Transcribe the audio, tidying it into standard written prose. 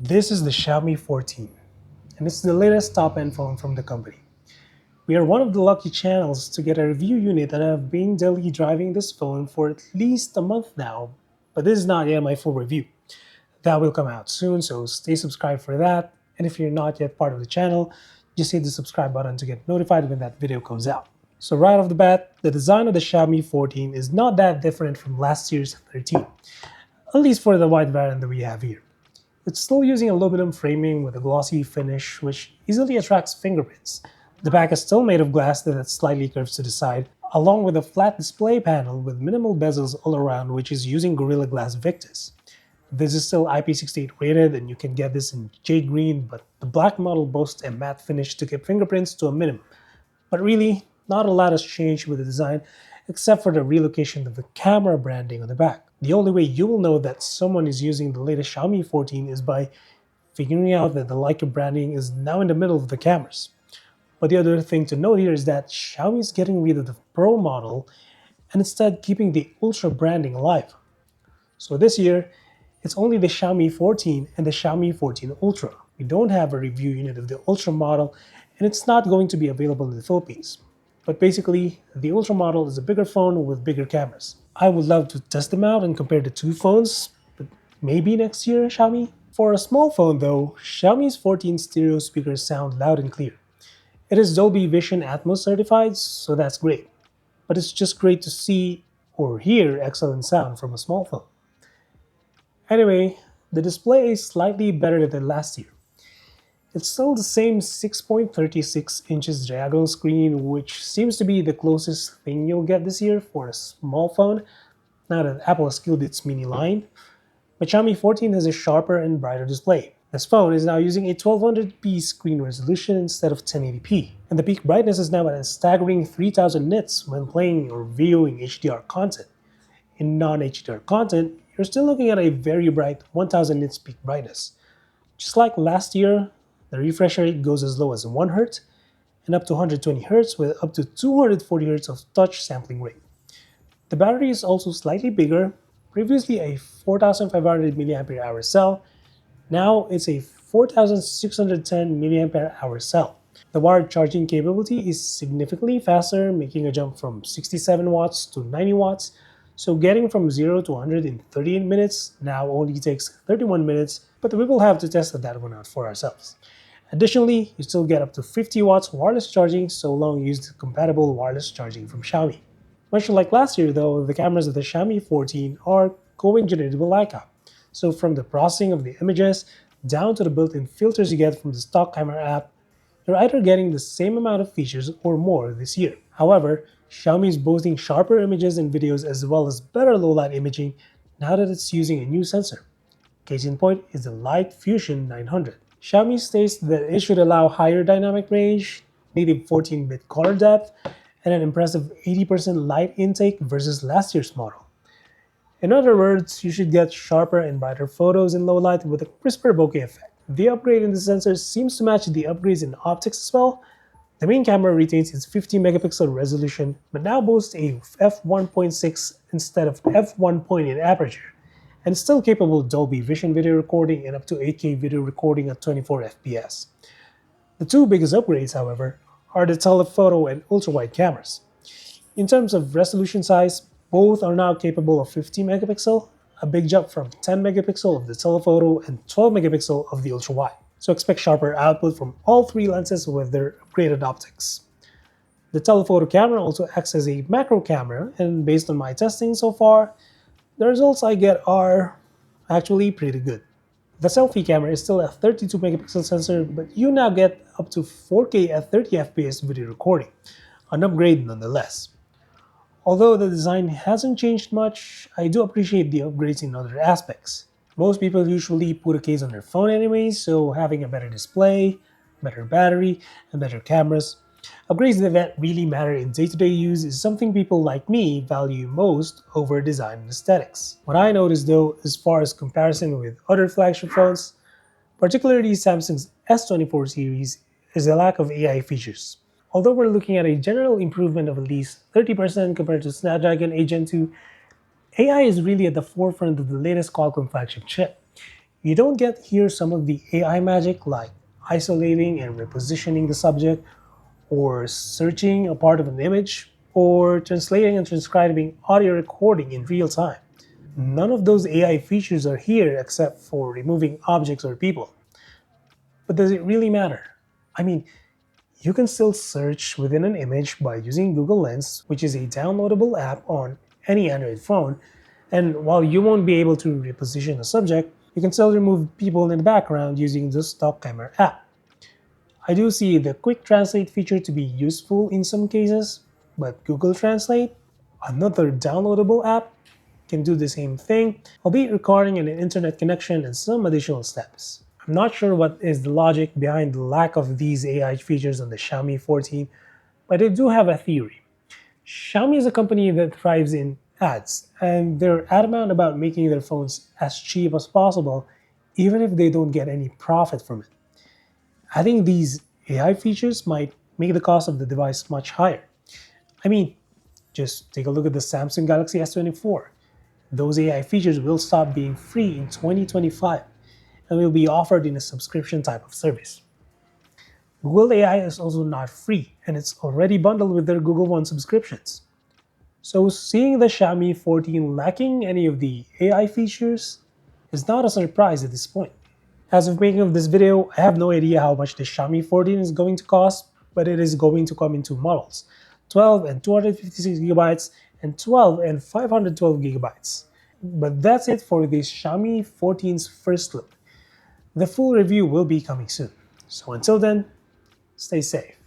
This is the Xiaomi 14, and it's the latest top-end phone from the company. We are one of the lucky channels to get a review unit that have been daily driving this phone for at least a month now, but this is not yet my full review. That will come out soon, so stay subscribed for that, and if you're not yet part of the channel, just hit the subscribe button to get notified when that video comes out. So right off the bat, the design of the Xiaomi 14 is not that different from last year's 13, at least for the white variant that we have here. It's still using aluminum framing with a glossy finish which easily attracts fingerprints. The back is still made of glass that slightly curves to the side, along with a flat display panel with minimal bezels all around which is using Gorilla Glass Victus. This is still IP68 rated and you can get this in jade green, but the black model boasts a matte finish to keep fingerprints to a minimum. But really, not a lot has changed with the design except for the relocation of the camera branding on the back. The only way you will know that someone is using the latest Xiaomi 14 is by figuring out that the Leica branding is now in the middle of the cameras. But the other thing to note here is that Xiaomi is getting rid of the Pro model and instead keeping the Ultra branding alive. So this year, it's only the Xiaomi 14 and the Xiaomi 14 Ultra. We don't have a review unit of the Ultra model and it's not going to be available in the Philippines. But basically, the Ultra model is a bigger phone with bigger cameras. I would love to test them out and compare the two phones, but maybe next year, Xiaomi? For a small phone though, Xiaomi's 14 stereo speakers sound loud and clear. It is Dolby Vision Atmos certified, so that's great. But it's just great to see or hear excellent sound from a small phone. Anyway, the display is slightly better than last year. It's still the same 6.36 inches diagonal screen, which seems to be the closest thing you'll get this year for a small phone, now that Apple has killed its mini line. But Xiaomi 14 has a sharper and brighter display. This phone is now using a 1200p screen resolution instead of 1080p, and the peak brightness is now at a staggering 3000 nits when playing or viewing HDR content. In non-HDR content, you're still looking at a very bright 1000 nits peak brightness. Just like last year, the refresh rate goes as low as 1 Hz and up to 120 Hz with up to 240 Hz of touch sampling rate. The battery is also slightly bigger, previously a 4500 mAh cell, now it's a 4610 mAh cell. The wired charging capability is significantly faster, making a jump from 67 watts to 90 watts, so getting from 0 to 100 in 38 minutes now only takes 31 minutes, but we will have to test that one out for ourselves. Additionally, you still get up to 50 watts wireless charging so long you use the compatible wireless charging from Xiaomi. Much like last year though, the cameras of the Xiaomi 14 are co-engineered with Leica. So from the processing of the images down to the built-in filters you get from the stock camera app, you're either getting the same amount of features or more this year. However, Xiaomi is boasting sharper images and videos as well as better low-light imaging now that it's using a new sensor. Case in point is the Light Fusion 900. Xiaomi states that it should allow higher dynamic range, native 14-bit color depth, and an impressive 80% light intake versus last year's model. In other words, you should get sharper and brighter photos in low light with a crisper bokeh effect. The upgrade in the sensor seems to match the upgrades in optics as well. The main camera retains its 50 megapixel resolution, but now boasts a f1.6 instead of f1 in aperture, and still capable of Dolby Vision video recording and up to 8K video recording at 24 FPS. The two biggest upgrades, however, are the telephoto and ultra-wide cameras. In terms of resolution size, both are now capable of 50 megapixel, a big jump from 10 megapixel of the telephoto and 12 megapixel of the ultra-wide. So expect sharper output from all three lenses with their upgraded optics. The telephoto camera also acts as a macro camera, and based on my testing so far, the results I get are actually pretty good. The selfie camera is still a 32 megapixel sensor, but you now get up to 4K at 30 FPS video recording, an upgrade nonetheless. Although the design hasn't changed much, I do appreciate the upgrades in other aspects. Most people usually put a case on their phone anyways, so having a better display, better battery, and better cameras, upgrades that really matter in day-to-day use is something people like me value most over design and aesthetics. What I noticed though, as far as comparison with other flagship phones, particularly Samsung's S24 series, is a lack of AI features. Although we're looking at a general improvement of at least 30% compared to Snapdragon 8 Gen 2, AI is really at the forefront of the latest Qualcomm flagship chip. You don't get here some of the AI magic like isolating and repositioning the subject, or searching a part of an image, or translating and transcribing audio recording in real time. None of those AI features are here except for removing objects or people. But does it really matter? I mean, you can still search within an image by using Google Lens, which is a downloadable app on any Android phone. And while you won't be able to reposition a subject, you can still remove people in the background using the stock camera app. I do see the quick translate feature to be useful in some cases, but Google Translate, another downloadable app, can do the same thing, albeit requiring an internet connection and some additional steps. I'm not sure what is the logic behind the lack of these AI features on the Xiaomi 14, but I do have a theory. Xiaomi is a company that thrives in ads, and they're adamant about making their phones as cheap as possible, even if they don't get any profit from it. Adding these AI features might make the cost of the device much higher. I mean, just take a look at the Samsung Galaxy S24. Those AI features will stop being free in 2025 and will be offered in a subscription type of service. Google AI is also not free, and it's already bundled with their Google One subscriptions. So seeing the Xiaomi 14 lacking any of the AI features is not a surprise at this point. As of making of this video, I have no idea how much the Xiaomi 14 is going to cost, but it is going to come in two models, 12 and 256 GB and 12 and 512 GB. But that's it for this Xiaomi 14's first look. The full review will be coming soon. So until then, stay safe.